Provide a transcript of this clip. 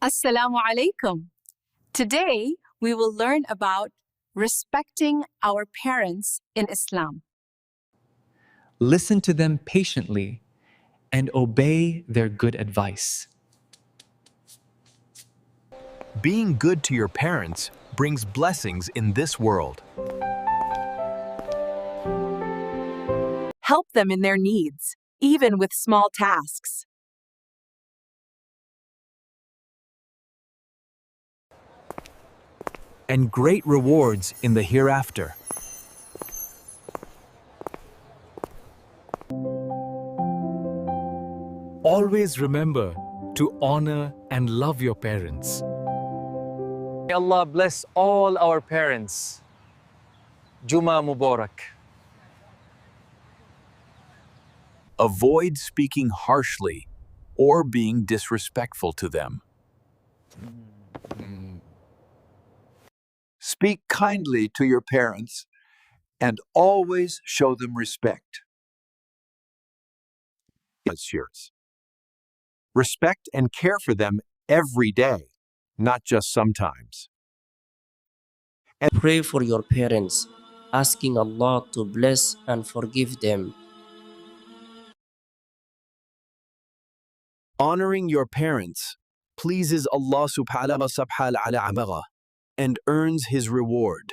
Assalamu alaikum. Today, we will learn about respecting our parents in Islam. Listen to them patiently and obey their good advice. Being good to your parents brings blessings in this world. Help them in their needs, even with small tasks. And great rewards in the hereafter. Always remember to honor and love your parents. May Allah bless all our parents. Juma Mubarak. Avoid speaking harshly or being disrespectful to them. Speak kindly to your parents and always show them respect. Respect and care for them every day, not just sometimes. Pray for your parents, asking Allah to bless and forgive them. Honoring your parents pleases Allah subhanahu wa ta'ala and earns His reward.